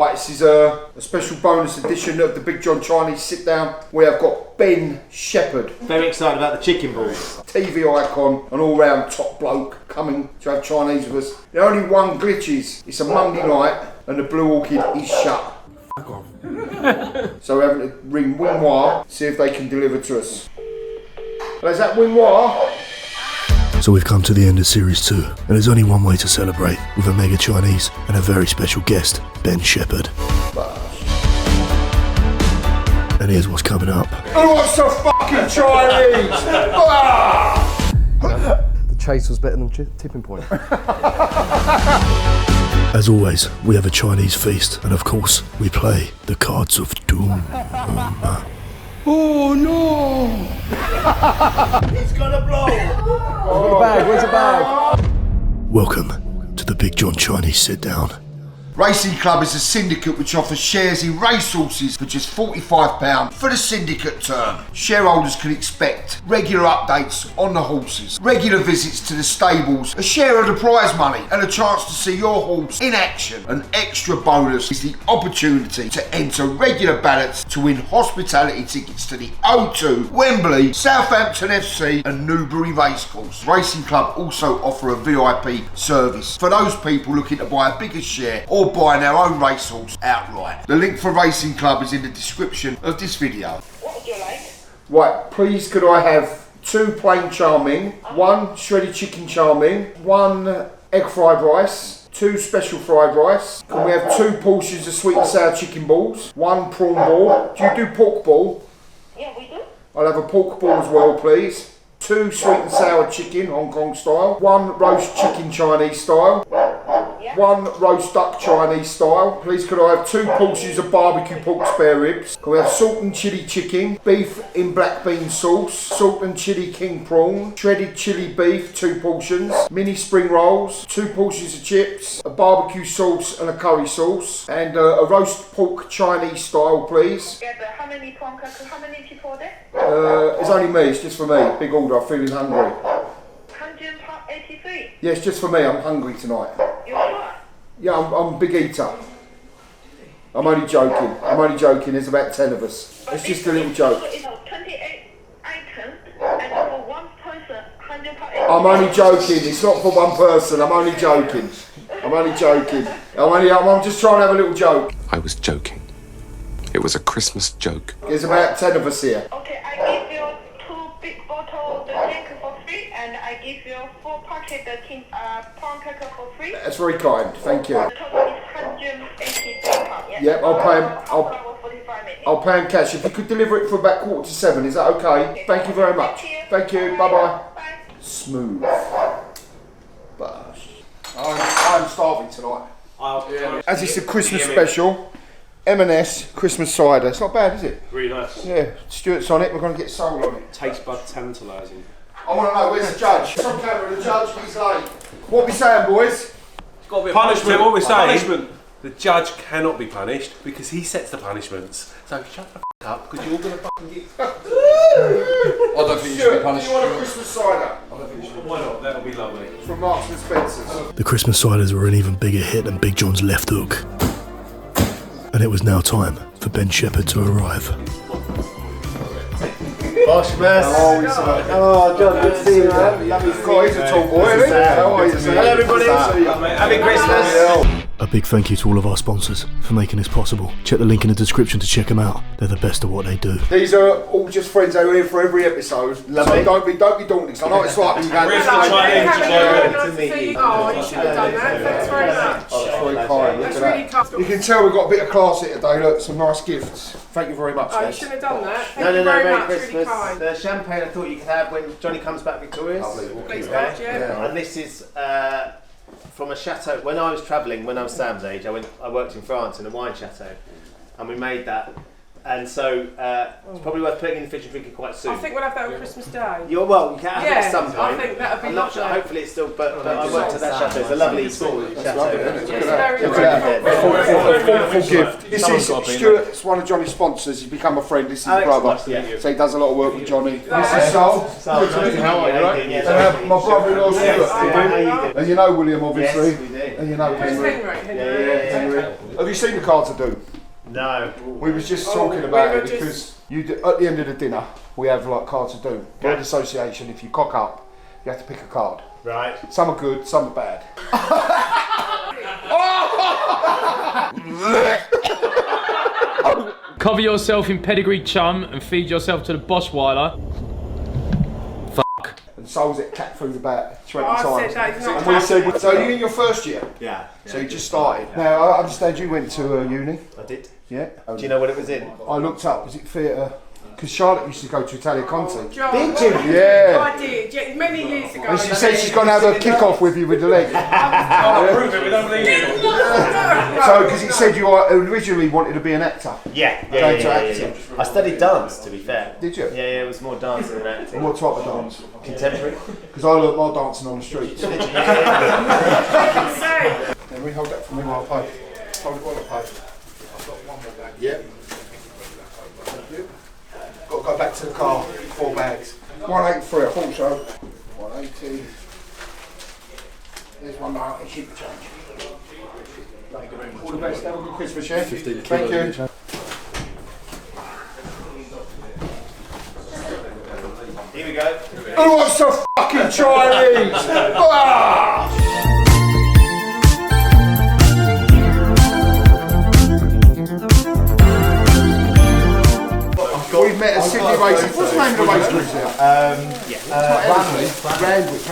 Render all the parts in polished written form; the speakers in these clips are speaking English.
Right, this is a special bonus edition of the Big John Chinese sit down. We have got Ben Shephard. Very excited about the chicken balls. TV icon, an all-round top bloke coming to have Chinese with us. The only one glitch is it's a Monday night and the Blue Orchid is shut. Fuck off. So we're having to ring Winoir, see if they can deliver to us. Well, is that Winoir? So we've come to the end of Series 2, and there's only one way to celebrate, with a mega Chinese and a very special guest, Ben Shephard. Bosh. And here's what's coming up. Who wants some fucking Chinese? The chase was better than tipping point. As always, we have a Chinese feast, and of course, we play the cards of doom. Oh no! It's gonna blow! Where's the bag? Where's the bag? Welcome to the Big John Chinese sit down. Racing Club is a syndicate which offers shares in racehorses for just £45 for the syndicate term. Shareholders can expect regular updates on the horses, regular visits to the stables, a share of the prize money and a chance to see your horse in action. An extra bonus is the opportunity to enter regular ballots to win hospitality tickets to the O2, Wembley, Southampton FC and Newbury Racecourse. Racing Club also offer a VIP service for those people looking to buy a bigger share or buying their own racehorse outright. The link for Racing Club is in the description of this video. What would you like? Right, please could I have 2 plain chow mein, 1 shredded chicken chow mein, 1 egg fried rice, 2 special fried rice. Can we have 2 portions of sweet and sour chicken balls, 1 prawn ball. Do you do pork ball? Yeah, we do. I'll have a pork ball as well, please. 2 sweet and sour chicken, Hong Kong style. 1 roast chicken Chinese style. 1 roast duck Chinese style. Please could I have 2 portions of barbecue pork spare ribs. Can we have salt and chilli chicken, beef in black bean sauce, salt and chilli king prawn, shredded chilli beef 2 portions, mini spring rolls, 2 portions of chips, a barbecue sauce and a curry sauce, and a roast pork Chinese style, please. Yeah, but how many prawn crackers? How many people there? It's only me, it's just for me. Big order, I'm feeling hungry. 183. Yeah, it's just for me, I'm hungry tonight. You sure? Yeah, I'm a big eater. I'm only joking, there's about 10 of us. It's just a little joke. It's 28 items and for one person, 180. I'm only joking, it's not for one person, I'm only joking. I'm just trying to have a little joke. I was joking. It was a Christmas joke. There's about 10 of us here. Okay, I give you 2 big bottles of the drink for free and I give you 4 packets of prawn cracker for free. That's very kind, thank you. The total is 183 pounds. Yeah? Yep, I'll pay him cash. If you could deliver it for about 6:45, is that okay? Thank you very much. Thank you, bye-bye. Bye. Smooth. Bosh. I'm starving tonight. As it's a Christmas special, M&S Christmas cider. It's not bad, is it? Really nice. Yeah, Stuart's on it, we're going to get soul on it. Taste bud tantalising. I want to know, where's the judge? It's on camera, the judge, he's late. What we saying, boys? Got to be Punishment, what we're saying, punishment. the judge cannot be punished because he sets the punishments. So shut the f*** up because you're all going to fucking get... I don't think you should be punished. Do you want a Christmas cider? Why not? That'll be lovely. From Marks and Spencer's. The Christmas ciders were an even bigger hit than Big John's left hook. And it was now time for Ben Shephard to arrive. Bosh, mess. Oh, John, good to see you, man. Lovely to see you. He's a tall boy, isn't he? How are you, sir? Hello, everybody. Happy Christmas. A big thank you to all of our sponsors for making this possible. Check the link in the description to check them out. They're the best at what they do. These are all just friends that are here for every episode. Lovely. So don't be daunting. I know it's like you going Where's the to Chinese? to meet you. Oh, you should have done that. Thanks very much. Oh, that's very kind. Look That's at really that. kind. You can tell we've got a bit of class here today. Look, some nice gifts. Thank you very much, Oh, you guys. shouldn't have done that. Thank No, you very Merry much. Christmas. Really kind. The champagne I thought you could have when Johnny comes back victorious. Lovely, we'll Please, keep God, that. yeah. And this is from a chateau. When I was travelling, when I was Sam's age, I worked in France in a wine chateau, and we made that. And so it's probably worth putting in the fridge and drinking quite soon. I think we'll have that on Christmas Day. You can have it at some point. I think that would be I'm not sure. lovely. Hopefully it's still. But I worked at that chateau. It's a lovely chateau. Look at It's that. very, Look very at that. Thoughtful gift. This Someone's is got to be Stuart's one of Johnny's sponsors. He's become a friend. This is his Alex, brother. nice to meet you. So he does a lot of work with Johnny. This is Sol. How are you? Right? My brother-in-law Stuart. How you doing? And you know William, obviously. Yes, we do. And you know Where's Henry. Henry? Yeah. Henry. Have you seen the cards I do? No. We was just talking about it because you do, at the end of the dinner we have like cards to do. Word association. If you cock up, you have to pick a card. Right. Some are good, some are bad. Cover yourself in pedigree chum and feed yourself to the Bosh Weiler. Fuck. And sold it cat food about 20 I times. said that, it's not And we cat said, food. so you in your first year? Yeah. So you just started. Now I understand you went to uni. I did. Yeah. Do you know what it was in? I looked up. Was it theatre? Because Charlotte used to go to Caddy Comps. John, Did you? Yeah. I did, yeah, many years ago. And she said she's going to have a kick-off with you with the leg. Prove it, we don't believe you. So, because it said you originally wanted to be an actor. Yeah. Going to acting. I studied dance, to be fair. Did you? Yeah, it was more dancing than acting. And what type of dance? Contemporary. Because I learnt my dancing on the streets. Say. Can we hold that for me while I pay? Hold it while I pay. I've got one more bag. Yeah. Thank you. Got to go back to the car. 4 bags. 183, I thought so. 180. There's 190. Keep the change. All the best. Have a good Christmas, yeah? Thank you. Here we go. Who wants some fucking Chinese? Ah! We've met at Sydney Races. What's the name of the race course there? Randwick.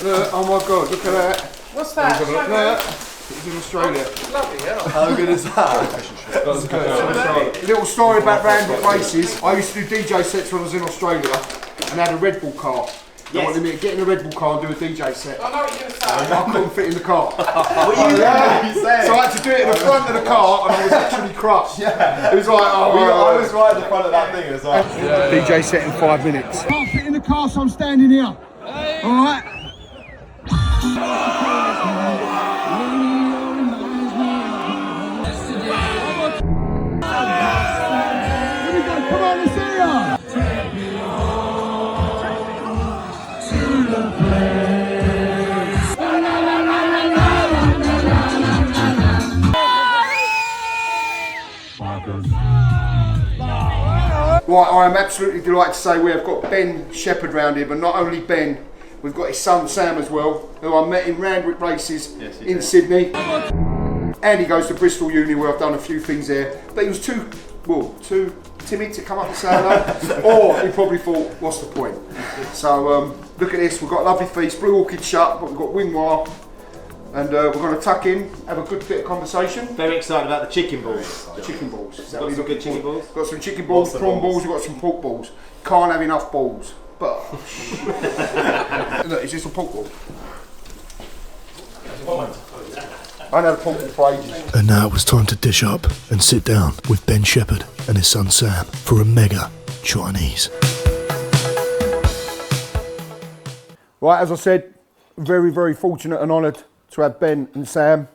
Look, oh my god, look at that. What's that? Look, it's in Australia. How good is that? Little story about Randwick races. I used to do DJ sets when I was in Australia and had a Red Bull car. They wanted me to get in a Red Bull car and do a DJ set. I know what you're going to say. I couldn't fit in the car. What So I had to do it in the front of the car and I was actually crushed. It was like, I was right at the front of that thing as well. DJ set in 5 minutes. I can't fit in the car, so I'm standing here. Alright? Here we go, come on, let's see ya! Right, I am absolutely delighted to say we have got Ben Shephard round here, but not only Ben, we've got his son Sam as well, who I met in Randwick races in Sydney. And he goes to Bristol Uni where I've done a few things there. But he was too timid to come up and say hello. Or he probably thought, what's the point? So look at this, we've got a lovely feast, Blue Orchid shut, but we've got wing wire. And we're going to tuck in, have a good bit of conversation. Very excited about the chicken balls. Chicken balls. Is that Got what some you're good looking chicken for? balls? Got some chicken balls, prawn balls, we've got some pork balls. Can't have enough balls. But look, it's just a pork ball. I haven't had a pork ball for ages. And now it was time to dish up and sit down with Ben Shephard and his son Sam for a mega Chinese. Right, as I said, very, very fortunate and honoured to have Ben and Sam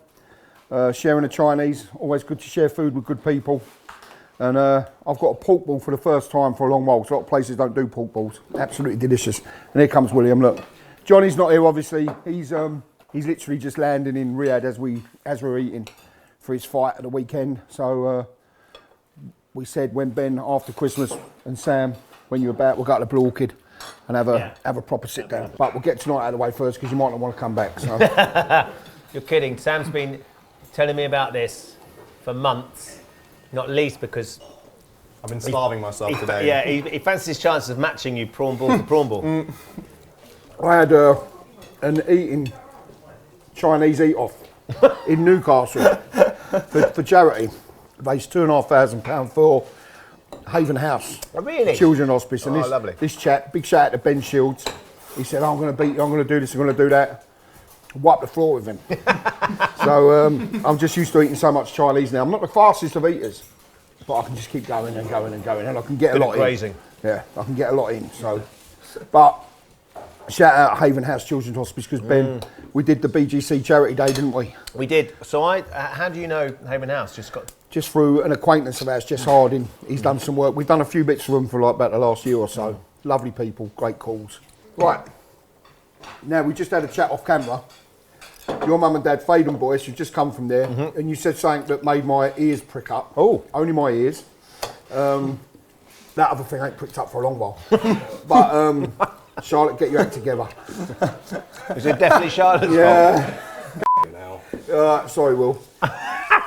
sharing a Chinese. Always good to share food with good people. And I've got a pork ball for the first time for a long while. So a lot of places don't do pork balls. Absolutely delicious. And here comes William, look. Johnny's not here, obviously. He's literally just landing in Riyadh as we're eating for his fight at the weekend. So we said when Ben, after Christmas, and Sam, when you're about, we'll go to the Blue Orchid and have a proper sit down. But we'll get tonight out of the way first because you might not want to come back. So. You're kidding. Sam's been telling me about this for months, not least because I've been starving myself today. Yeah, he fancies his chances of matching you prawn ball to prawn ball. I had an eating Chinese eat-off in Newcastle for charity. Raised £2,500 for Haven House. Oh, really? Children's Hospice. And lovely. This chap, big shout out to Ben Shields, he said, I'm going to beat you, I'm going to do this, I'm going to do that. Wipe the floor with him. So I'm just used to eating so much Chinese now. I'm not the fastest of eaters, but I can just keep going and going and going, and I can get a lot in. Yeah, I can get a lot in. So, but shout out Haven House Children's Hospice because Ben, we did the BGC charity day, didn't we? We did. So how do you know Haven House? Just through an acquaintance of ours, Jess Harding. He's done some work. We've done a few bits for him for like about the last year or so. Lovely people, great calls. Right. Now, we just had a chat off camera your mum and dad, Fade and Bosh, you've just come from there, and you said something that made my ears prick up. Oh. Only my ears. That other thing ain't pricked up for a long while. But Charlotte, get your act together. Is it definitely Charlotte's fault? Sorry, Will.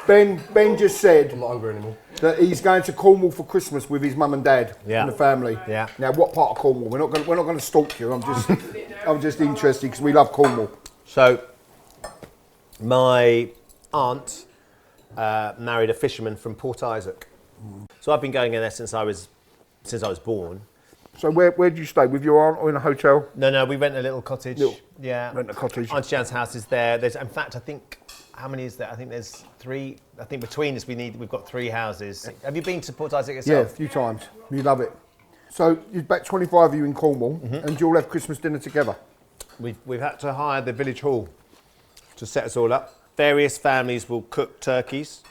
Ben just said I'm not hungry anymore. that he's going to Cornwall for Christmas with his mum and dad and the family. Yeah. Now, what part of Cornwall? We're not going to stalk you. I'm just interested because we love Cornwall. So, my aunt married a fisherman from Port Isaac. So I've been going in there since I was born. So where do you stay? With your aunt or in a hotel? No, we rent a little cottage. Yeah. Rent a cottage. Auntie Jan's house is there. There's, in fact, I think, how many is there? I think there's 3. I think between us we've got 3 houses. Have you been to Port Isaac yourself? Yeah, a few times. You love it. So you've back 25 of you in Cornwall, and you all have Christmas dinner together. We've had to hire the village hall to set us all up. Various families will cook turkeys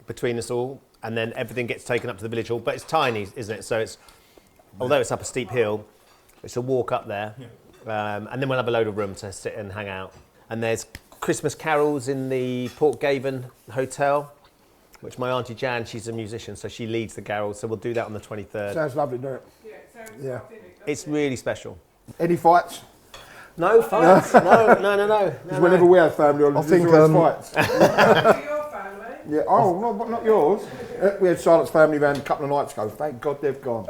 between us all, and then everything gets taken up to the village hall. But it's tiny, isn't it? So although it's up a steep hill, it's a walk up there, and then we'll have a load of room to sit and hang out. And there's Christmas carols in the Port Gaven Hotel, which my Auntie Jan, she's a musician, so she leads the carols. So we'll do that on the 23rd. Sounds lovely, doesn't it? Yeah. It's really special. Any fights? No fights. No. Because whenever we have family on, there's always fights. Your family? Yeah. Oh, no, not yours. We had Charlotte's family round a couple of nights ago. Thank God they've gone.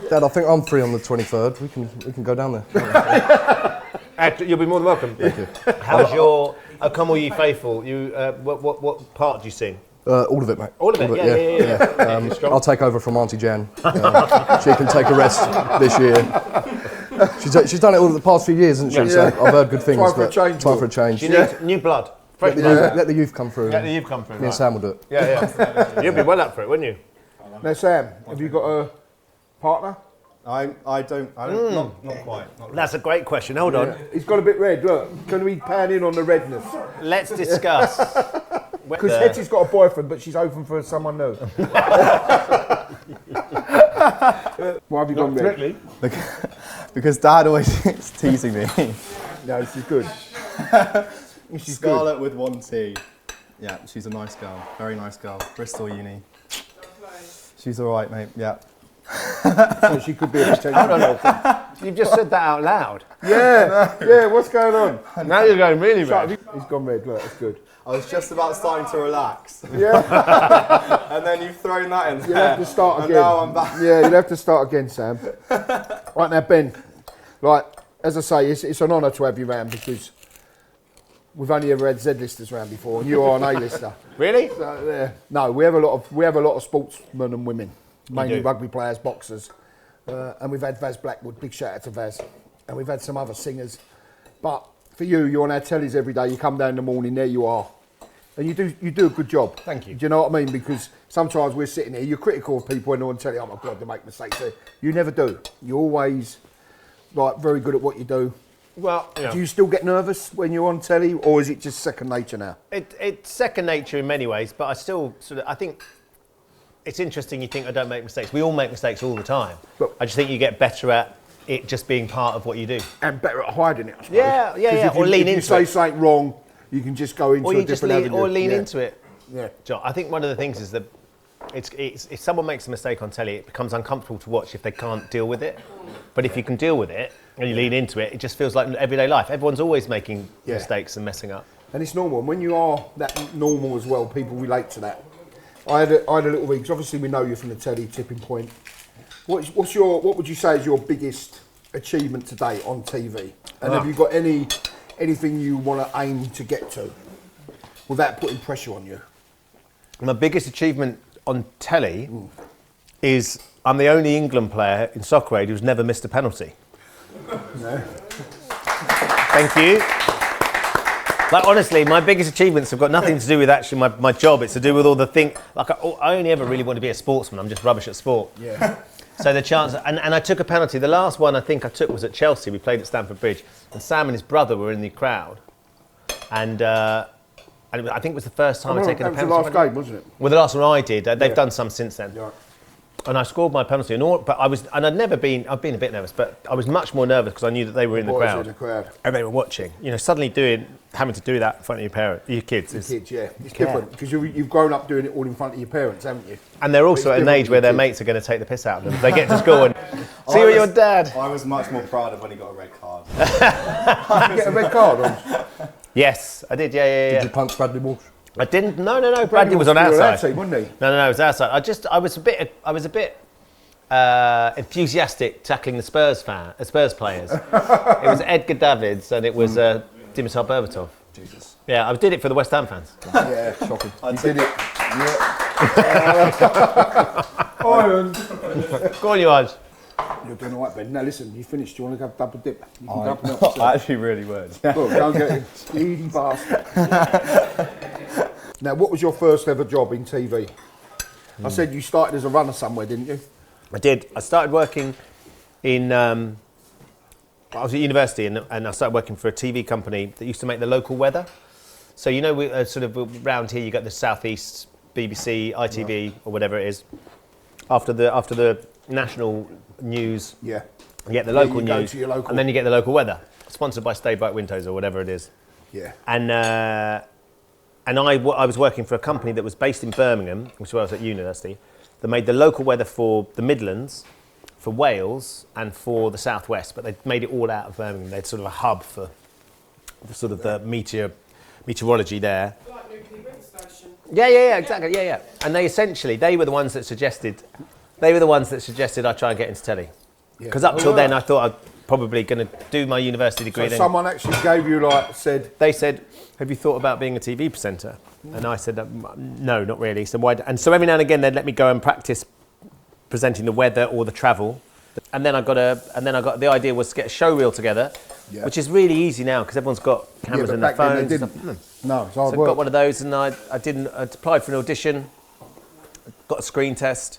Dad, I think I'm free on the 23rd. We can go down there. You'll be more than welcome. Thank you. How's your Come All Ye Faithful? You what part do you sing? All of it, mate. All of it, yeah. I'll take over from Auntie Jan. She can take a rest this year. She's done it all the past few years, hasn't she? So I've heard good things. Time for a change. You need new blood. Let the youth come through. Let the youth come through. Me and Sam will do it. Yeah. You'd be well up for it, wouldn't you? Now, Sam, have you got a partner? I don't. Not quite. That's a great question. Hold on. He's got a bit red. Look, can we pan in on the redness? Let's discuss. Because Hetty's got a boyfriend, but she's open for someone new. Why have you gone red? Because Dad always is teasing me. No, this is good. Scarlett with 1 T. Yeah, she's a nice girl. Very nice girl. Bristol Uni. She's all right, mate. Yeah. So she could be a potential. Hold on. You've just said that out loud. Yeah, what's going on? Now you're going really red. He's gone red, look, that's good. I was just about starting to relax. Yeah. And then you've thrown that in there. You'll have to start again. And now I'm back. Yeah, you'll have to start again, Sam. Right now, Ben, like, as I say, it's an honour to have you round because we've only ever had Z-listers round before and you are an A-lister. Really? So, no, we have a lot of sportsmen and women, mainly rugby players, boxers, and we've had Vaz Blackwood, big shout out to Vaz, and we've had some other singers. But for you, you're on our tellies every day, you come down in the morning, there you are. And you do a good job. Thank you. Do you know what I mean? Because sometimes we're sitting here, you're critical of people when they're on telly, oh my God, they make mistakes. You never do. You're always like very good at what you do. Well, do you still get nervous when you're on telly, or is it just second nature now? It's second nature in many ways, but I still I think it's interesting you think I don't make mistakes. We all make mistakes all the time. But I just think you get better at it just being part of what you do. And better at hiding it, I suppose. Yeah. Or lean into it. If you say something wrong, you can just go into a different avenue. Or lean into it. Yeah. John, I think one of the things is that it's if someone makes a mistake on telly, it becomes uncomfortable to watch if they can't deal with it. But if you can deal with it and you lean into it, it just feels like everyday life. Everyone's always making mistakes and messing up. And it's normal. And when you are that normal as well, people relate to that. I had a little read, because obviously we know you from the telly, Tipping Point. What would you say is your biggest achievement today on TV? And have you got anything you want to aim to get to without putting pressure on you? My biggest achievement on telly is I'm the only England player in Soccer Aid who's never missed a penalty. No. Thank you. Like, honestly, my biggest achievements have got nothing to do with actually my job. It's to do with all the things. Like, I only ever really want to be a sportsman. I'm just rubbish at sport. Yeah. So the chance, and I took a penalty. The last one I think I took was at Chelsea. We played at Stamford Bridge, and Sam and his brother were in the crowd, and I think it was the first time I'd taken a penalty. That was the last game, wasn't it? Well, the last one I did. They've done some since then. Yeah. And I scored my penalty, but I'd been a bit nervous, but I was much more nervous because I knew that they were in the crowd. And they were watching. You know, suddenly having to do that in front of your kids. It's different because you've grown up doing it all in front of your parents, haven't you? And they're also at an age where their mates are going to take the piss out of them. They get to school and see what your dad. I was much more proud of when he got a red card. Did you get a red card on? Yes, I did. Yeah. Did you punch Bradley Walsh? I didn't. No. Bradley was on our side. Team, wasn't he? No, it was our side. I was a bit enthusiastic tackling the Spurs players. It was Edgar Davids and it was Dimitar Berbatov. Jesus. Yeah, I did it for the West Ham fans. Yeah, shocking. I did it. Yeah. Ireland. Go on, you Arj. You're doing all right, Ben. Now listen, you finished. Do you want to go double dip? You can I, double dip. I actually really would. Look, go and get it. Speedy bastard. Now, what was your first ever job in TV? I said you started as a runner somewhere, didn't you? I did. I started working in. I was at university and I started working for a TV company that used to make the local weather. So you know, we sort of around here you got the Southeast, BBC, ITV, or whatever it is. After the national news, you get the local news, and then you get the local weather, sponsored by Stay Bright Windows or whatever it is. Yeah. And I was working for a company that was based in Birmingham, which is where I was at university, that made the local weather for the Midlands, for Wales, and for the Southwest, but they made it all out of Birmingham. They had sort of a hub for sort of the meteorology there. Like nuclear wind station. Yeah, exactly, yeah. And they were the ones that suggested I try and get into telly. Because up till then I thought I'd probably going to do my university degree. So someone actually gave you They said, have you thought about being a TV presenter? And I said, no, not really. So why? And so every now and again they'd let me go and practice presenting the weather or the travel. And then I got the idea was to get a show reel together, which is really easy now because everyone's got cameras in their phones. No, it's hard so work. I got one of those and I applied for an audition, got a screen test,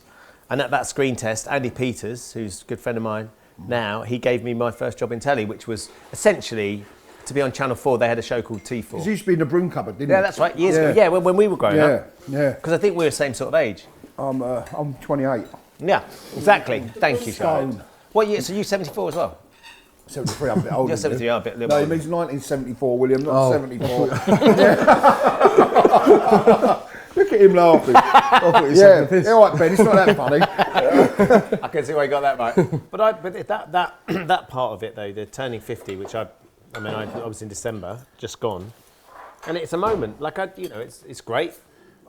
and at that screen test, Andy Peters, who's a good friend of mine now, he gave me my first job in telly, which was essentially to be on Channel 4. They had a show called T4. Because he used to be in the broom cupboard, didn't he? Yeah, that's right. Years ago. Yeah, when we were growing up. Yeah. Because I think we were the same sort of age. I'm 28. Yeah, exactly. Thank you, Sean. What year? So you 74 as well? 73, I'm a bit older. You're 73, I'm a bit No, older. he means 1974, William, not 74. Look at him laughing. All right, Ben, it's not that funny. I can see why you got that right. But that part of it though, the turning 50, which I was in December, just gone, and it's a moment like it's great.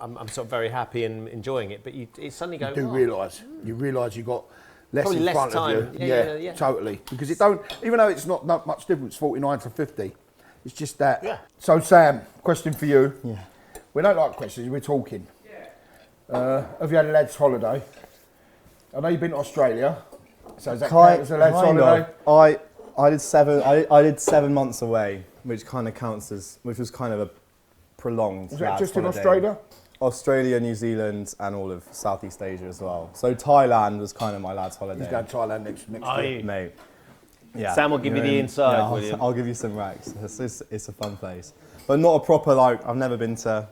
I'm sort of very happy and enjoying it, but it suddenly goes. You realise you got less probably in less front time. of you. Yeah, Totally. Because even though it's not much difference, 49 to 50, it's just that. Yeah. So Sam, question for you. Yeah. We don't like questions, we're talking. Have you had a lad's holiday? I know you've been to Australia. So is that count as a lad's holiday? I did 7 months away, which kind of counts as, which was kind of a prolonged Was that lad's just in holiday. Australia? Australia, New Zealand, and all of Southeast Asia as well. So Thailand was kind of my lad's holiday. He's going to Thailand next year. Mate. Yeah. Sam will give you the inside. Yeah, William. I'll give you some racks. It's a fun place, but not a proper I've never been to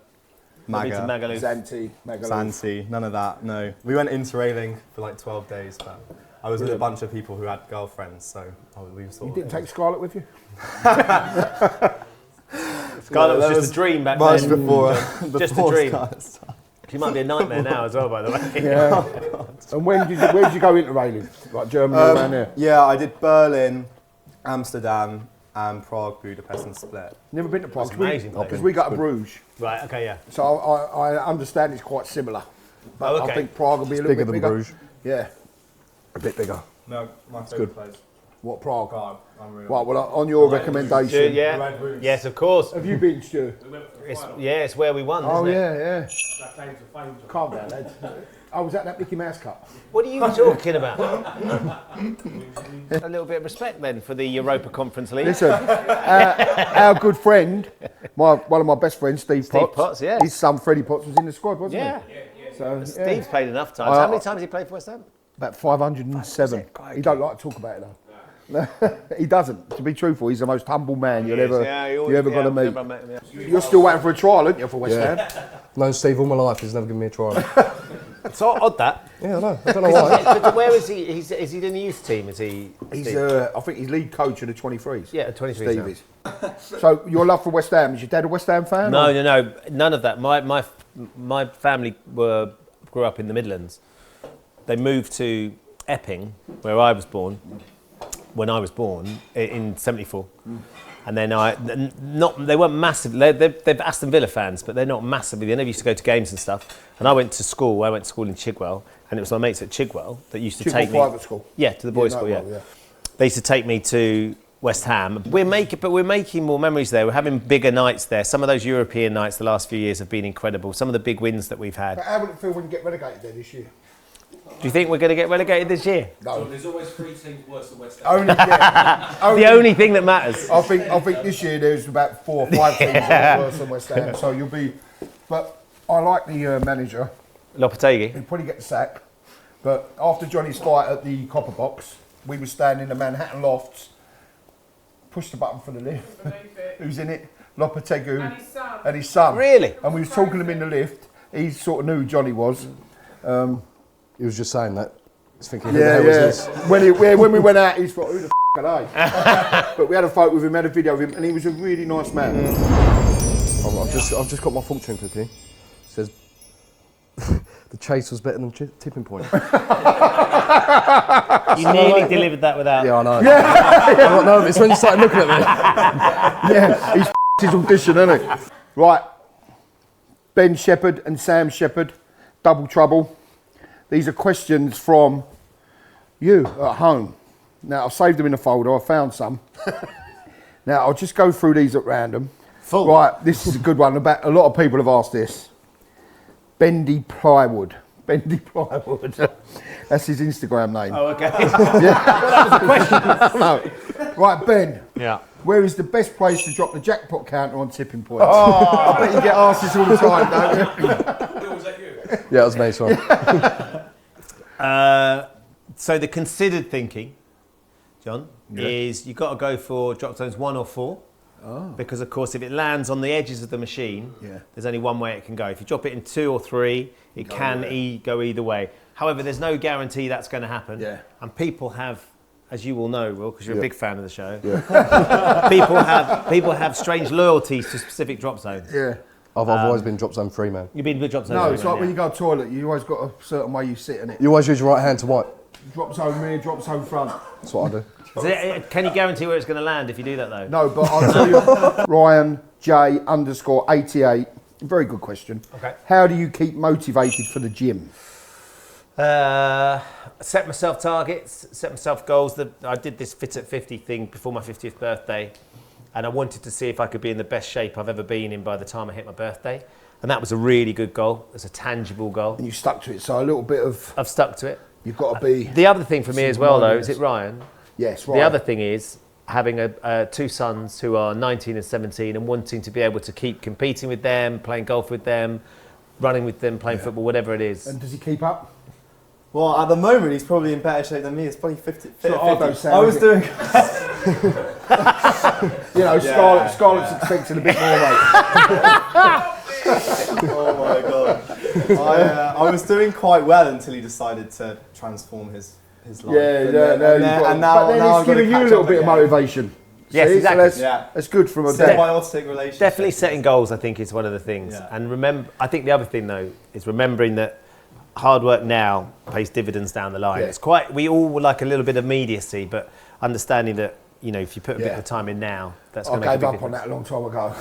Magaluf. Zante, none of that. No, we went interrailing for like 12 days, but I was with a bunch of people who had girlfriends, so we were sort of. You didn't take Scarlett with you? Scarlett was just a dream back much then. Before just a dream. She might be a nightmare now as well, by the way. Yeah. And where did you go interrailing? Like Germany or around there? Yeah, I did Berlin, Amsterdam, and Prague, Budapest, and Split. Never been to Prague. That's amazing. Because we got to Bruges. Right. Okay. Yeah. So I understand it's quite similar. But I think Prague will be a little bit bigger. Bigger than Bruges. Yeah. A bit bigger. No, my favourite place. What, Prague? Prague. Unreal. Right, well, on your recommendation. Yeah. Yes, of course. Have you been, Stu? It's where we won. Oh, isn't yeah. That claims to fame. Calm down, lads. I was at that Mickey Mouse Cup. What are you talking about? A little bit of respect then for the Europa Conference League. Listen, our good friend, one of my best friends, Steve Potts. Yeah. His son Freddie Potts was in the squad, wasn't he? So, Steve's played enough times. How many times has he played for West Ham? About 507. He don't like to talk about it though. He doesn't. To be truthful, he's the most humble man you ever got to meet. You're still waiting for a trial, aren't you, for West Ham? Known Steve all my life, he's never given me a trial. It's odd that. Yeah, I know. I don't know why. But where is he? Is he in the youth team? Is he? He's, I think he's lead coach of the 23s. Yeah, 23s. Steve is. So your love for West Ham, is your dad a West Ham fan? No, none of that. My family grew up in the Midlands. They moved to Epping, where I was born, when I was born in '74. And then they weren't massive. They're Aston Villa fans, but they're not massively. They never used to go to games and stuff. And I went to school. I went to school in Chigwell, and it was my mates at Chigwell that used to take me. Private school. Yeah, to the boys' school. Yeah. They used to take me to West Ham. We're making more memories there. We're having bigger nights there. Some of those European nights the last few years have been incredible. Some of the big wins that we've had. But how would it feel when you get relegated there this year? Do you think we're going to get relegated this year? No. There's always 3 teams worse than West Ham. Only, the only thing that matters. I think this year there's about 4 or 5 teams that are worse than West Ham. So you'll be. But I like the manager. Lopetegui. He'll probably get the sack. But after Johnny's fight at the Copper Box, we were standing in the Manhattan lofts. Pushed the button for the lift. Who's in it? Lopetegui and his son. Really? And we was talking to him in the lift. He sort of knew who Johnny was. He was just saying that. He's thinking, Yeah. was this? When we went out, he thought, who the are they? But we had a photo with him, had a video of him, and he was a really nice man. I've just got my fortune cookie. It says the chase was better than tipping point. You nearly delivered that without. Yeah, I know. I got nervous when you started looking at me. Yeah, he's his audition, isn't he? Right, Ben Shephard and Sam Shephard, Double Trouble. These are questions from you at home. Now, I've saved them in a folder. I found some. Now, I'll just go through these at random. Full. Right, this is a good one. A lot of people have asked this. Bendy Plywood. Bendy Plywood. That's his Instagram name. Oh, okay. Yeah. Well, that was a question. No. Right, Ben. Yeah. Where is the best place to drop the jackpot counter on tipping points? I bet you get asked this all the time, don't you? Was that you? Yeah, it was me, sorry. So the considered thinking, John, is you've got to go for drop zones 1 or 4. Oh. Because, of course, if it lands on the edges of the machine, there's only one way it can go. If you drop it in 2 or 3, it can go either way. However, there's no guarantee that's going to happen. Yeah. And people have, as you will know, Will, because you're a big fan of the show, people have strange loyalties to specific drop zones. Yeah. I've always been drop zone 3, man. You've been with drop zone 3? No, it's like when you go to the toilet, you always got a certain way you sit in it. You always use your right hand to wipe. Drop zone rear, drop zone front. That's what I do. Can you guarantee where it's going to land if you do that, though? No, but I'll tell you, Ryan J _88, very good question. Okay. How do you keep motivated for the gym? Set myself targets, set myself goals. I did this Fit at 50 thing before my 50th birthday, and I wanted to see if I could be in the best shape I've ever been in by the time I hit my birthday. And that was a really good goal. It's a tangible goal. And you stuck to it, so a little bit of... I've stuck to it. You've got to be... The other thing for me as well, though, is it Ryan? Yes, Ryan. The other thing is having 2 sons who are 19 and 17 and wanting to be able to keep competing with them, playing golf with them, running with them, playing football, whatever it is. And does he keep up? Well, at the moment, he's probably in better shape than me. It's probably 50. I was doing... You know, Scarlett's expecting a bit more, mate. Oh my god! I was doing quite well until he decided to transform his life. And now he's giving you a little bit of motivation. Yes, see? exactly. So that's good from a symbiotic relationship. Definitely setting goals, I think, is one of the things. Yeah. And I think the other thing though is remembering that hard work now pays dividends down the line. Yeah. We all like a little bit of immediacy, but understanding that if you put a bit of time in now, that's going to make a big difference. I gave up on that a long time ago.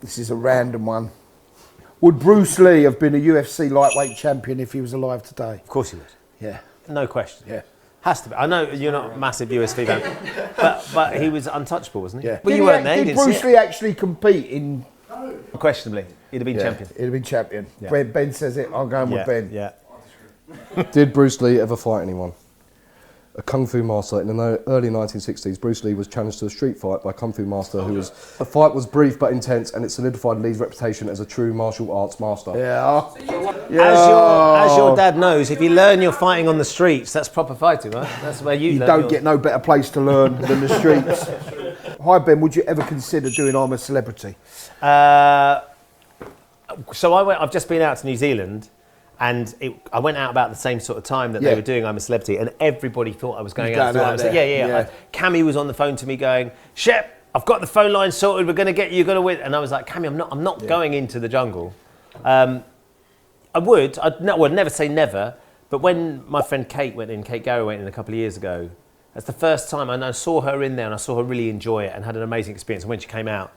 This is a random one. Would Bruce Lee have been a UFC lightweight champion if he was alive today? Of course he would. Yeah. No question. Yeah. Has to be. I know you're not a massive UFC fan, but he was untouchable, wasn't he? Yeah. Well, you weren't there. Did Bruce Lee actually compete in... No. Questionably. He'd have been champion. He'd have been champion. Yeah. Ben says it. I'm going with Ben. Yeah. Did Bruce Lee ever fight anyone? A kung fu master in the early 1960s, Bruce Lee was challenged to a street fight by a kung fu master the fight was brief but intense, and it solidified Lee's reputation as a true martial arts master. Yeah. As your dad knows, if you learn you're fighting on the streets, that's proper fighting, right? That's where you don't get no better place to learn than the streets. Hi Ben, would you ever consider doing I'm a Celebrity? So I've just been out to New Zealand, And I went out about the same sort of time that they were doing I'm a Celebrity, and everybody thought I was going out. Cammy was on the phone to me going, Shep, I've got the phone line sorted, we're going to get you, you're going to win. And I was like, Cammy, I'm not going into the jungle. I'd never say never, but when my friend Kate Garrow went in a couple of years ago, that's the first time, and I saw her in there, and I saw her really enjoy it and had an amazing experience. And when she came out,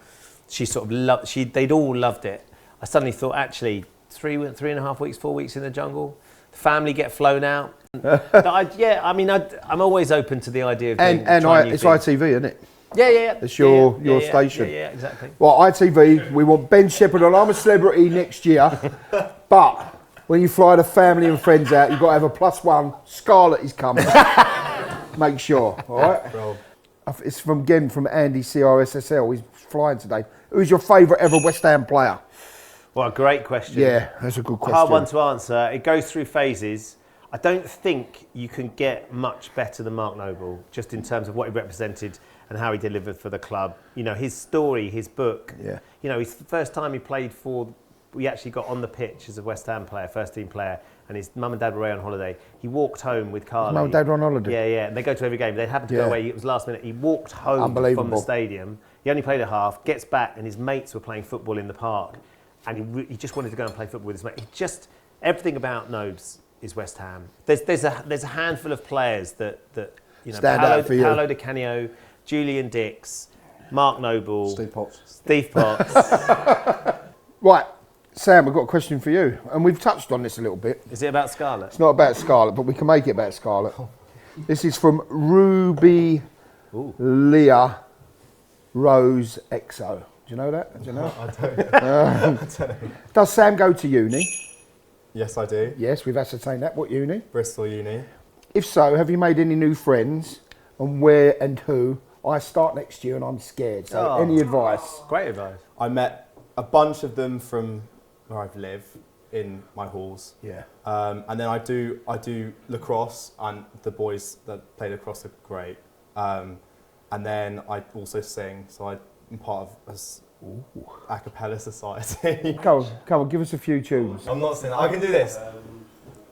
she sort of they'd all loved it. I suddenly thought, actually, 3.5 weeks, 4 weeks in the jungle, the family get flown out. I'm always open to the idea of doing it's ITV, isn't it? Yeah. It's your station. Yeah, exactly. Well, ITV, we want Ben Shephard on I'm a Celebrity next year, but when you fly the family and friends out, you've got to have a +1. Scarlett is coming. Make sure, all right? Bro. It's from Andy CRSSL. He's flying today. Who's your favourite ever West Ham player? Well, a great question. Yeah, that's a good question. Hard one to answer. It goes through phases. I don't think you can get much better than Mark Noble, just in terms of what he represented and how he delivered for the club. You know, his story, his book. Yeah. You know, his first time he played we actually got on the pitch as a West Ham player, first team player, and his mum and dad were away on holiday. He walked home with Carly. His mum and dad were on holiday? Yeah. And they go to every game. They happened to go away. It was last minute. He walked home from the stadium. He only played a half, gets back, and his mates were playing football in the park. And he just wanted to go and play football with his mate. Everything about Nobes is West Ham. There's a handful of players that you know, stand out for you. Paolo Di Canio, Julian Dix, Mark Noble, Steve Potts. Right, Sam, we've got a question for you, and we've touched on this a little bit. Is it about Scarlett? It's not about Scarlett, but we can make it about Scarlett. This is from Ruby Leah Rose Exo. Do you know that? Do you know? I don't. Does Sam go to uni? Yes, I do. Yes, we've ascertained that. What uni? Bristol Uni. If so, have you made any new friends, and where and who? I start next year and I'm scared. So any advice? Great advice. I met a bunch of them from where I live in my halls. Yeah. And then I do lacrosse, and the boys that play lacrosse are great. And then I also sing, so I'm part of a cappella society. Come on, give us a few tunes. I'm not singing. I can do this.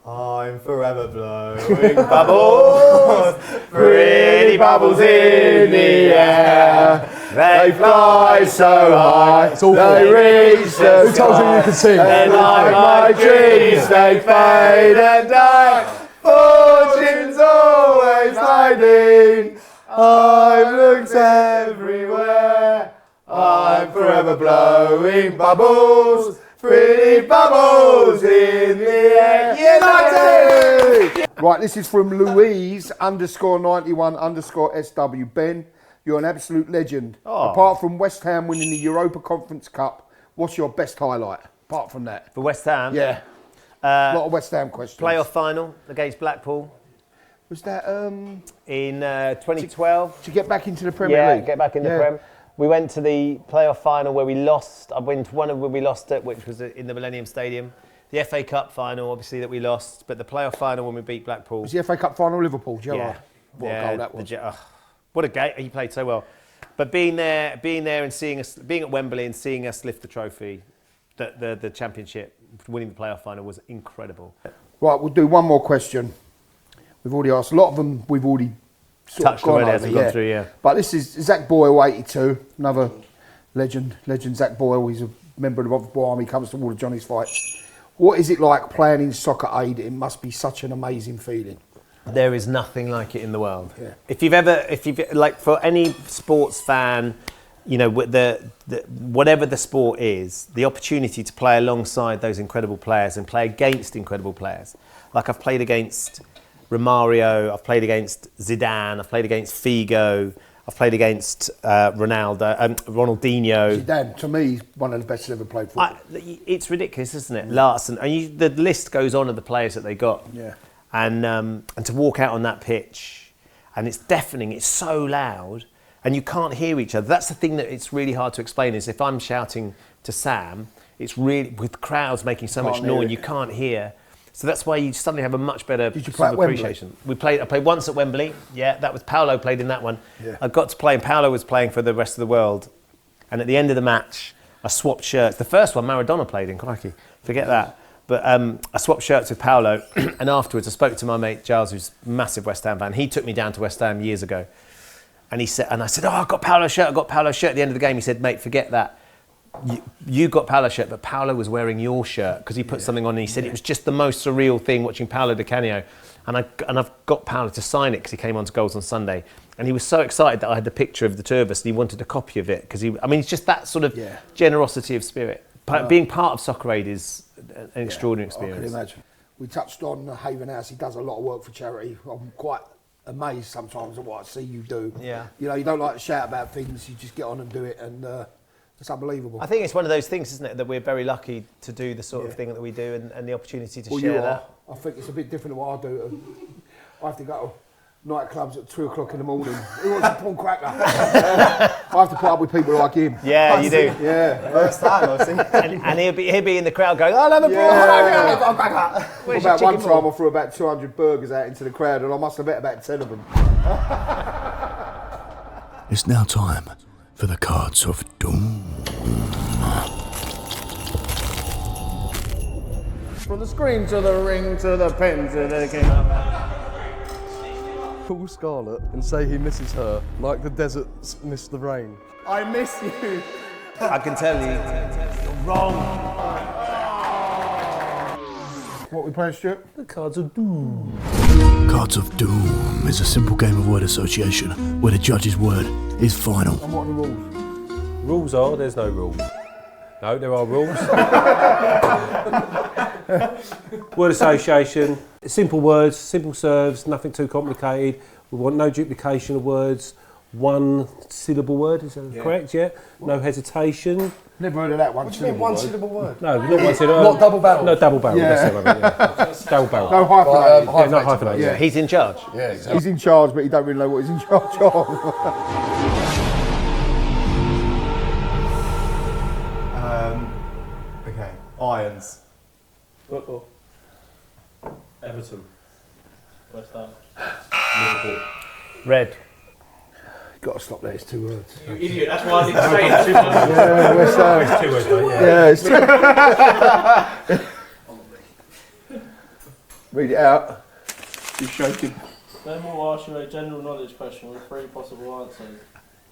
I'm forever blowing bubbles, pretty bubbles in the air. They fly so high, they reach the Who told you you could sing? And like my dreams, they fade and die. Fortune's always hiding. I've looked everywhere. I'm forever blowing bubbles, pretty bubbles in the air. United! Right, this is from Louise _91_SW. Ben, you're an absolute legend. Apart from West Ham winning the Europa Conference Cup, what's your best highlight? Apart from that. For West Ham? Yeah. A lot of West Ham questions. Playoff final against Blackpool. Was that in 2012? To get back into the Premier League? Yeah, get back in the Prem. We went to the playoff final where we lost. I went to one of where we lost it, which was in the Millennium Stadium. The FA Cup final, obviously, that we lost, but the playoff final when we beat Blackpool. Was the FA Cup final Liverpool, Gerrard? What a goal that was. What a game. He played so well. But being there and seeing us, being at Wembley and seeing us lift the trophy, the championship, winning the playoff final was incredible. Right, we'll do one more question. We've already asked. A lot of them we've already touched already as we've gone through, yeah. But this is Zach Boyle, 82, another legend Zach Boyle. He's a member of the Rothbury Army, comes to all of Johnny's fights. What is it like playing in Soccer Aid? It must be such an amazing feeling. There is nothing like it in the world. Yeah. If you've like, for any sports fan, you know, whatever the sport is, the opportunity to play alongside those incredible players and play against incredible players. Like I've played against Romario, I've played against Zidane, I've played against Figo, I've played against Ronaldinho. Zidane, to me, is one of the best ever played football. It's ridiculous, isn't it? Larson, and the list goes on of the players that they got. Yeah. And to walk out on that pitch, and it's deafening, it's so loud, and you can't hear each other. That's the thing that it's really hard to explain, is if I'm shouting to Sam, it's really, with crowds making so much noise, you can't hear. So that's why you suddenly have a much better appreciation. I played once at Wembley. Yeah, that was Paolo played in that one. Yeah. I got to play, and Paolo was playing for the rest of the world. And at the end of the match, I swapped shirts. The first one, Maradona played in, crikey, forget that. But I swapped shirts with Paolo, and afterwards I spoke to my mate Giles, who's a massive West Ham fan. He took me down to West Ham years ago, and I said, "Oh, I got Paolo's shirt. I got Paolo's shirt." At the end of the game, he said, "Mate, forget that. You got Paolo's shirt, but Paolo was wearing your shirt because he put something on." And he said it was just the most surreal thing watching Paolo Di Canio, and I've got Paolo to sign it because he came on to Goals on Sunday, and he was so excited that I had the picture of the two of us, and he wanted a copy of it because it's just that sort of generosity of spirit. Being part of Soccer Aid is an extraordinary experience. I can imagine. We touched on Haven House. He does a lot of work for charity. I'm quite amazed sometimes at what I see you do. Yeah. You know, you don't like to shout about things. You just get on and do it, and it's unbelievable. I think it's one of those things, isn't it, that we're very lucky to do the sort of thing that we do, and the opportunity to share that. I think it's a bit different than what I do. I have to go to nightclubs at 2 o'clock in the morning. Who wants a prawn cracker? I have to put up with people like him. Yeah, you do. Yeah. First time I've seen. And he'll be in the crowd going, "I'll have a prawn cracker." About one time I threw about 200 burgers out into the crowd, and I must have bet about 10 of them. It's now time for the cards of doom. From the screen to the ring to the pen to the king. Call Scarlett and say he misses her like the deserts miss the rain. I miss you. I can tell you, you're wrong. What we playing, Stuart? The cards of doom. Cards of Doom is a simple game of word association where the judge's word is final. And what are the rules? Rules are, there's no rules. No, there are rules. Word association, simple words, simple serves, nothing too complicated. We want no duplication of words. One syllable word, is that correct? Yeah. No hesitation. Never heard of that one syllable One word. syllable word. No, not one syllable. Not double barrel. No, double barrel. That's it, yeah. Double barrel. No hyphenated. Yeah, not hyphenated. Yeah. He's in charge. Yeah, exactly. He's in charge, but he don't really know what he's in charge of. Okay. Irons. Football. Everton. West Ham. Liverpool. Red. Got to stop there, it's 2 words. You idiot, that's why I didn't say it. Yeah, West Ham. It's 2 words, mate, yeah. Yeah, it's Read it out. He's shaking. Then we'll ask you a general knowledge question with 3 possible answers.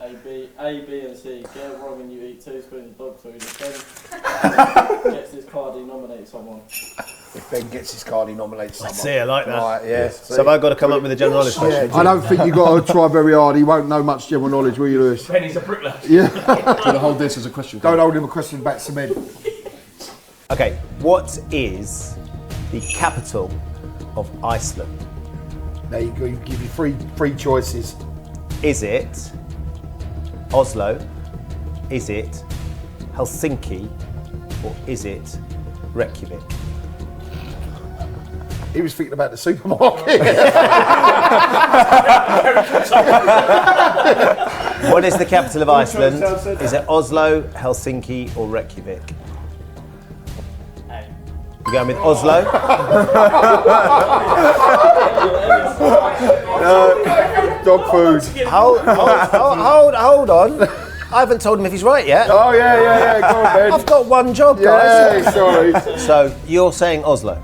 A, B, and C. Get it wrong and you eat 2 spoons of dog food. If Ben gets this card, he nominates someone. If Ben gets his card, he nominates someone. See, I like that. Right, yeah. So have I got to come up with a general knowledge question? I don't think you've got to try very hard. He won't know much general knowledge, will you, Lewis? Benny's a bricklayer. Yeah. Can I hold this as a question? Don't hold him a question about cement. Okay, what is the capital of Iceland? There you go. You give you three choices. Is it Oslo? Is it Helsinki? Or is it Reykjavik? He was thinking about the supermarket. What is the capital of Iceland? Is it Oslo, Helsinki, or Reykjavik? You're going with Oslo? Dog food. Hold on. I haven't told him if he's right yet. Oh, yeah. Go on, Ben. I've got one job, guys. Yeah, sorry. So you're saying Oslo?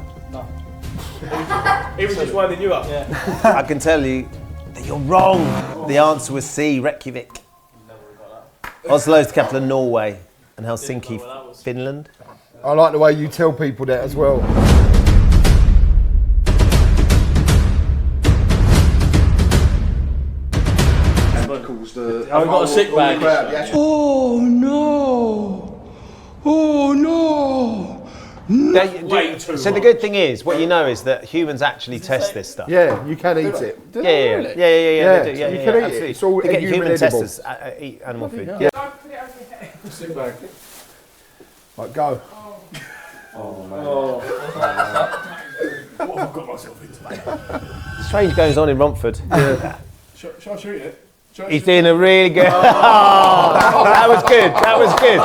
He was just winding you up. Yeah. I can tell you that you're wrong. The answer was C, Reykjavik. Oslo is the capital of Norway, and Helsinki, Finland. I like the way you tell people that as well. I've got a sick bag. Oh no! Oh no! So the good thing is, what you know is that humans actually test this stuff. Yeah, you can eat it. Yeah. They do. Yeah, you can eat it. absolutely. It's all They get human human edible. testers eat animal food. Yeah. Don't put it over your head. Sick bag. Right, go. What have I got myself into, mate? Strange goes on in Romford. Yeah. Shall I shoot it? He's doing a really good. That was good. That was good.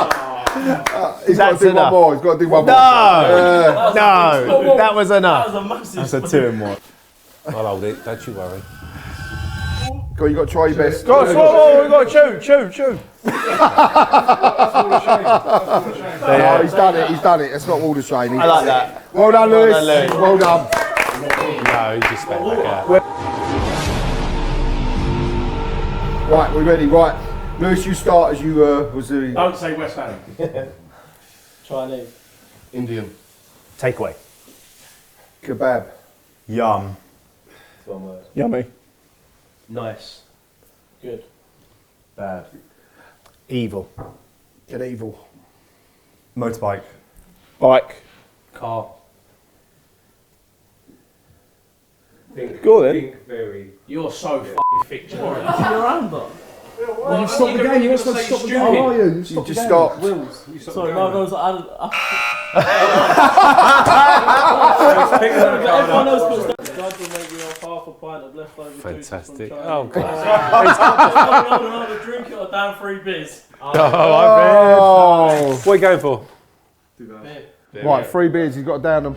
He's got to do enough. one more. He's got to do one more. No, that was enough. That was a massive That's a 2 in 1. I'll hold it, don't you worry. Go on, you got to try your best. Go on, whoa, we've got to chew. Oh, he's done it. That's not water training. I like that. Well done, Lewis. Well done. No, he just went back out. Right, we're ready. Right, Lewis, you start as you was doing. Don't say West Ham. Chinese. Indian. Takeaway. Kebab. Yum. One word. Yummy. Nice. Good. Bad. Evil. Get evil. Motorbike. Bike. Car. Go then. You're so f***ing thick, Jordan. Your own book. Well, you stopped the game. You were supposed to stop the game. How are you? You stopped the just game. stopped. Wills. Sorry, no, was everyone else puts that. Judge will make you off half a pint of leftover juice. Fantastic. From Oh, God. no, drink it or down 3 beers. Oh, what are you going for? Beer. Right, 3 beers. He's got to down them.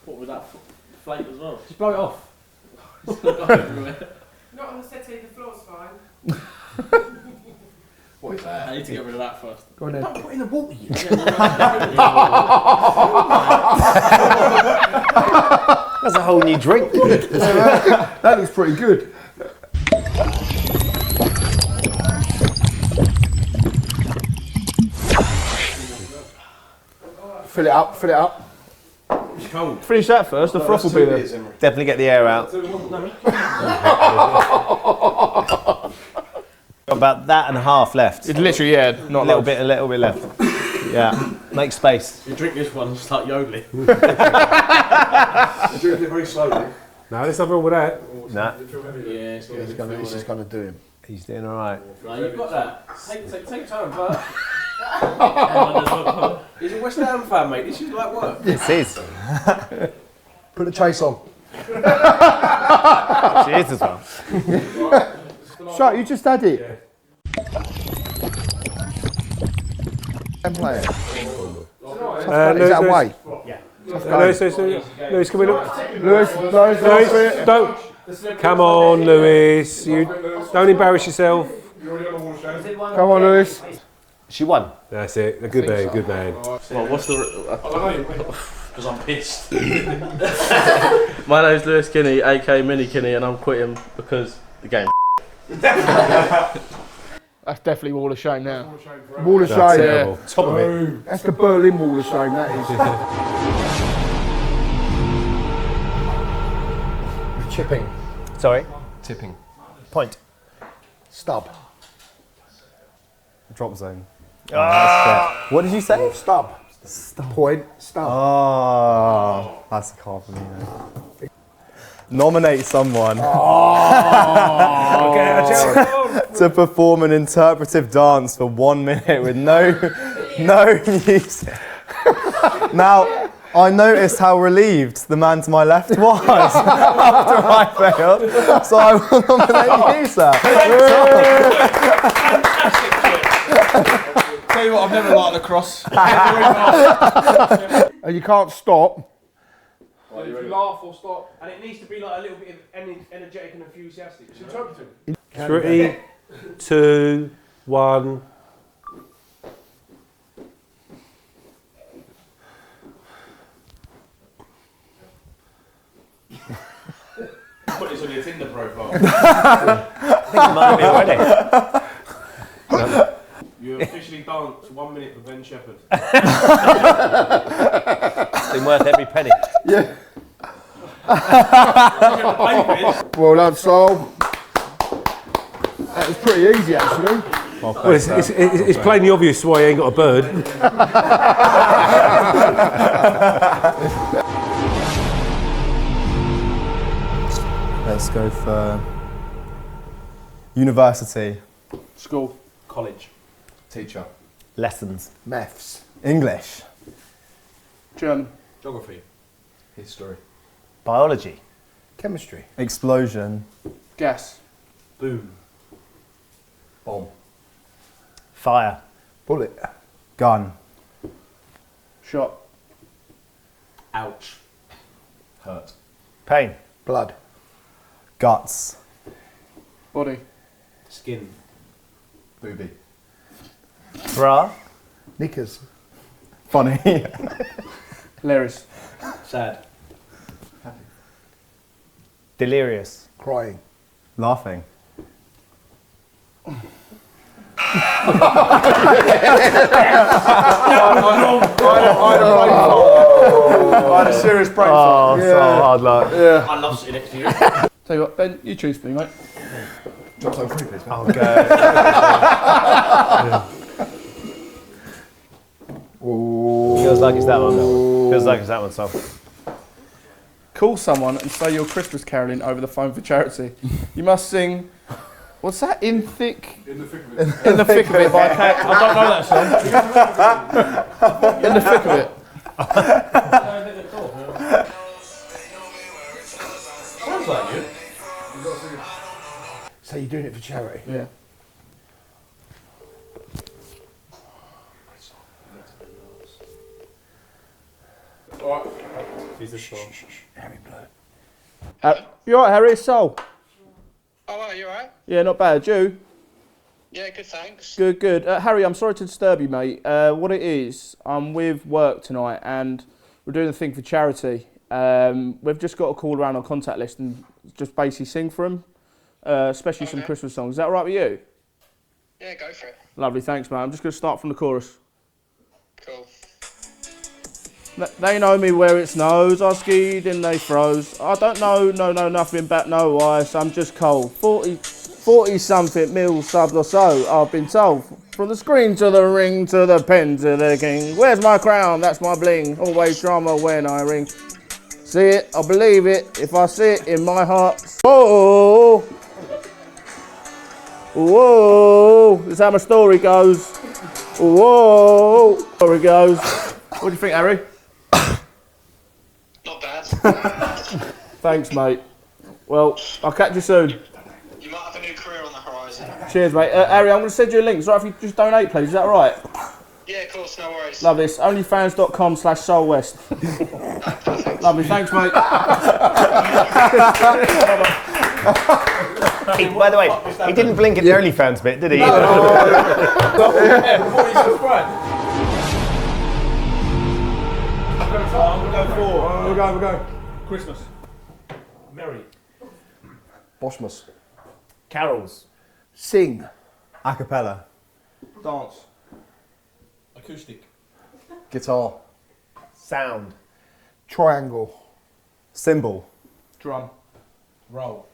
What was that flake as well? Just blow it off. Not on the settee, the floor's fine. What is that? I need to get rid of that first. Go on then. Don't put in the water, you. That's a whole new drink. That looks pretty good. Fill it up. It's cold. Finish that first, the froth will be there. Definitely get the air out. Got about that and a half left. It's literally, yeah, not a little bit left. Yeah, make space. You drink this one and start yodeling. You drink it very slowly. No, there's nothing wrong with that. Nah, Yeah, it's good. This is going to do him. he's doing all right. No, you've got that. Take time, but. He's a West Ham fan, mate. This is like work. This is. Put the chase on. She is as well. Shut, you just had it. I'm playing. Is that away? Yeah. Lewis, can we look? Lewis, Don't. Come on, Lewis. You don't embarrass yourself. Come on, Lewis. She won. That's it. A good man, good man. Well, what's the... Because I'm pissed. My name's Lewis Kinney, aka Mini Kinney, and I'm quitting because the game. That's definitely Wall of Shame now. Wall of That's Shame. terrible. Top of it. That's the Berlin Wall of Shame, that is. Chipping. Sorry. Tipping. Point. Stub. Drop zone. Oh, what did you say? Stub. Point. Stub. Oh, that's a car for me then. Nominate someone to perform an interpretive dance for 1 minute with no music. Now, I noticed how relieved the man to my left was after I failed, so I will nominate you, sir. Tell you what, I've never liked lacrosse. And you can't stop. If you laugh or stop. And it needs to be like a little bit energetic and enthusiastic. It's interpreting. 3, 2, 1. Put this on your Tinder profile. I think it might be already. You officially danced 1 minute for Ben Shephard. It's been worth every penny. Yeah. Well done, Sol. That was pretty easy, actually. Well, it's plainly obvious why he ain't got a bird. Let's go for university. School. College. Teacher. Lessons. Maths. English. German. Geography. History. Biology. Chemistry. Explosion. Gas. Boom. Bomb. Fire. Bullet. Gun. Shot. Ouch. Hurt. Pain. Blood. Guts. Body. Skin. Booby. Bra. Knickers. Funny. Hilarious. Sad. Delirious. Crying. Laughing. I had a serious brain fart. So hard luck. Yeah. I love sitting next to you. Tell you what, Ben, you choose for me, mate. Drop some free, please. Oh, go. Feels like it's that one. Feels like it's that one, so. Call someone and say you're Christmas caroling over the phone for charity. You must sing. What's that? In the thick of it by Cat. I don't know that song. In the thick of it. Sounds like you. So you're doing it for charity? Yeah. Harry Blood. You alright, Harry? It's Sol. Oh, you alright? Yeah, not bad. You? Yeah, good, thanks. Good, good. Harry, I'm sorry to disturb you, mate. What it is, I'm with work tonight and we're doing a thing for charity. We've just got a call around our contact list and just basically sing for them, especially some Christmas songs. Is that all right with you? Yeah, go for it. Lovely, thanks, mate. I'm just going to start from the chorus. Cool. They know me where it snows, I skied and they froze. I don't know nothing about no ice, I'm just cold. 40 something mils subbed or so, I've been told. From the screen to the ring, to the pen to the king. Where's my crown, that's my bling, always drama when I ring. See it, I believe it, if I see it in my heart. Whoa, whoa, this is how my story goes. Whoa, story goes. What do you think, Harry? Not bad. Thanks, mate. Well, I'll catch you soon. You might have a new career on the horizon. Cheers, mate. Harry, I'm going to send you a link. Is it all right if you just donate, please? Is that all right? Yeah, of course, no worries. Love this. Onlyfans.com/SoulWest. Lovely. Thanks, mate. By the way, he didn't blink at the OnlyFans bit, did he? Before you subscribe. I'm going to go for. We'll go. Christmas. Merry. Boshmas. Carols. Sing. Acapella. Dance. Acoustic. Guitar. Sound. Triangle. Cymbal. Drum. Roll.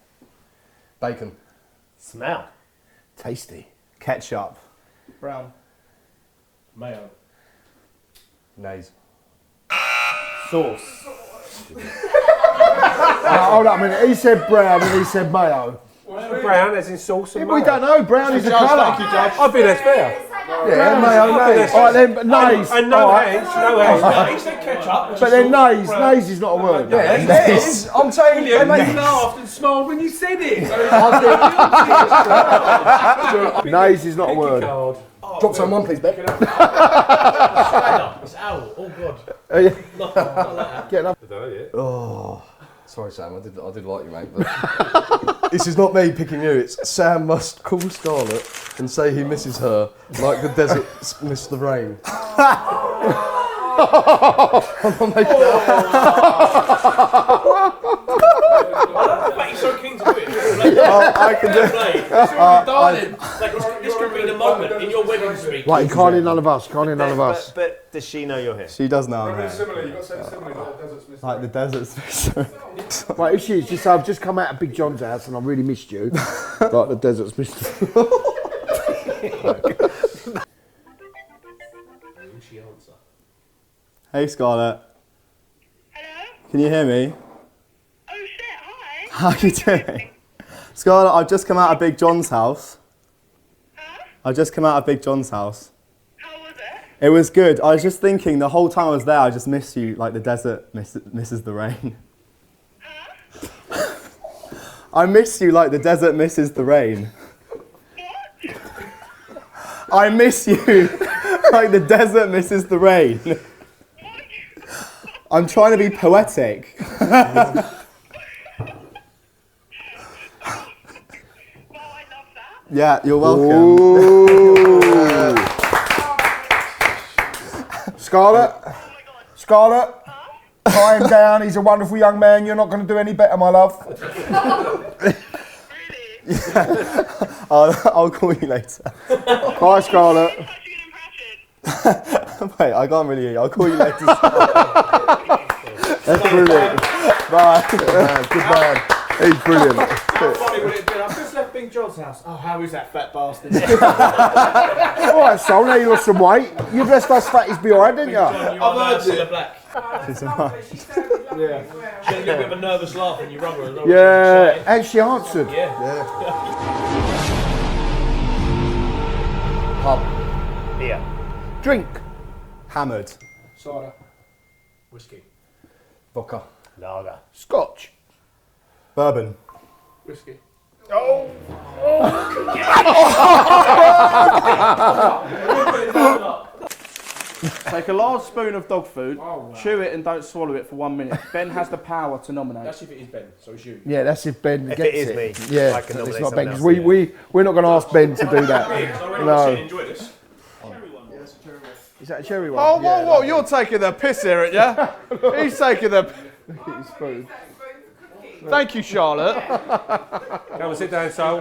Bacon. Smell. Tasty. Ketchup. Brown. Mayo. Nays. Sauce. Hold up a minute, he said brown and he said mayo. Brown as in sauce and We don't know, brown is a colour. I think that's fair. Yeah, mayo, nays. Alright then, nays. And no hands, no hands. He said ketchup. But then nays is not a word. Yeah, it is. I'm saying You laughed and smiled when you said it. Nays is not a word. Drop some one, please, Beck. It's owl. Oh God. Not that. Get up. Oh, sorry, Sam. I did like you, mate. But this is not me picking you. It's Sam must call Scarlett and say he misses her like the desert missed the rain. But he's so keen to do it. I can do it. Darling, this could be the moment in your wedding speech. Right, you can't hear none of us. Can't hear none of us. But does she know you're here? She does know I'm here. Simile, you've got to say simile like the desert's missing. Like the desert's missing. Right, if she is, just say, I've just come out of Big John's house and I really missed you. Like the desert's missed you. Hey Scarlett. Hello? Can you hear me? Oh shit, hi. How are you doing? Scarlett, I've just come out of Big John's house. Huh? I've just come out of Big John's house. How was it? It was good. I was just thinking the whole time I was there, I just missed you like the desert misses the rain. Huh? I miss you like the desert misses the rain. What? I miss you like the desert misses the rain. I'm trying to be poetic. Yeah, you're welcome. Scarlett, tie him down. He's a wonderful young man. You're not going to do any better, my love. Yeah. I'll call you later. Bye, Scarlett. Wait, I can't really hear you. I'll call you later. That's brilliant. Bye. Good man. He's brilliant. How funny would it have been? I've just left Big John's house. Oh, how is that fat bastard? All right, Sol, now you lost some weight. You've left us fatties behind, didn't you? I've heard it. Black. Yeah. She had a little bit of a nervous laugh when you rub her as well. Yeah, and she answered. Yeah. Pub. Beer. Drink. Hammered. Cider. Whiskey. Vodka. Lager. Scotch. Bourbon. Whiskey. Take a large spoon of dog food, chew it and don't swallow it for 1 minute. Ben has the power to nominate. That's if it is Ben, so it's you. Yeah, that's if Ben If gets it is it. me, Yeah, I can it's nominate not Ben, someone because else, we're not going to ask Ben to do that. No. Enjoy this. Is that a cherry one? Oh, whoa, you're taking the piss here, aren't you? He's taking the... Spoon. Thank you, Charlotte. Come and sit down, Sol.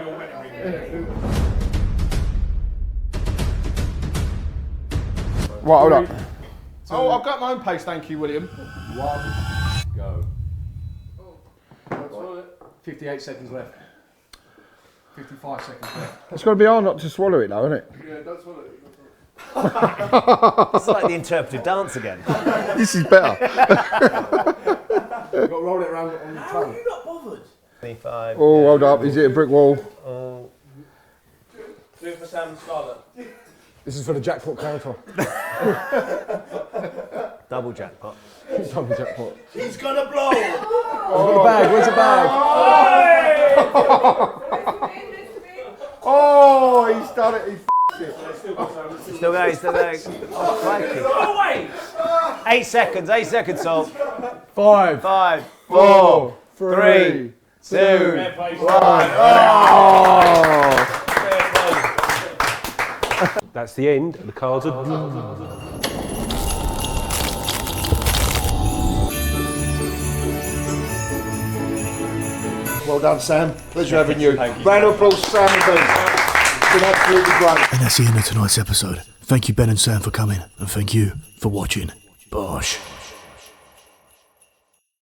Right, hold up. Oh, I've got my own pace, thank you, William. 1, go. 58 seconds left. 55 seconds left. It's got to be hard not to swallow it, though, isn't it? Yeah, don't swallow it. It's like the interpretive dance again. This is better. You've got to roll it around on the tongue. How are you not bothered? 25. Oh, hold up. Is it a brick wall? Do it for Sam and Scarlett. This is for the jackpot counter. Double jackpot. Double jackpot. He's gonna blow! I've got the bag. Where's the bag? Oh, he's done it. Still going, still going. Oh, crikey. Oh, wait! 8 seconds, 8 seconds, Sol. 5, 5, 4, 3, 2, 1. That's the end. The cards are. Well done, Sam. Pleasure having you. Round of applause, Sam and Ben. It's been absolutely great. And that's the end of tonight's episode. Thank you, Ben and Sam, for coming, and thank you for watching. Bosh.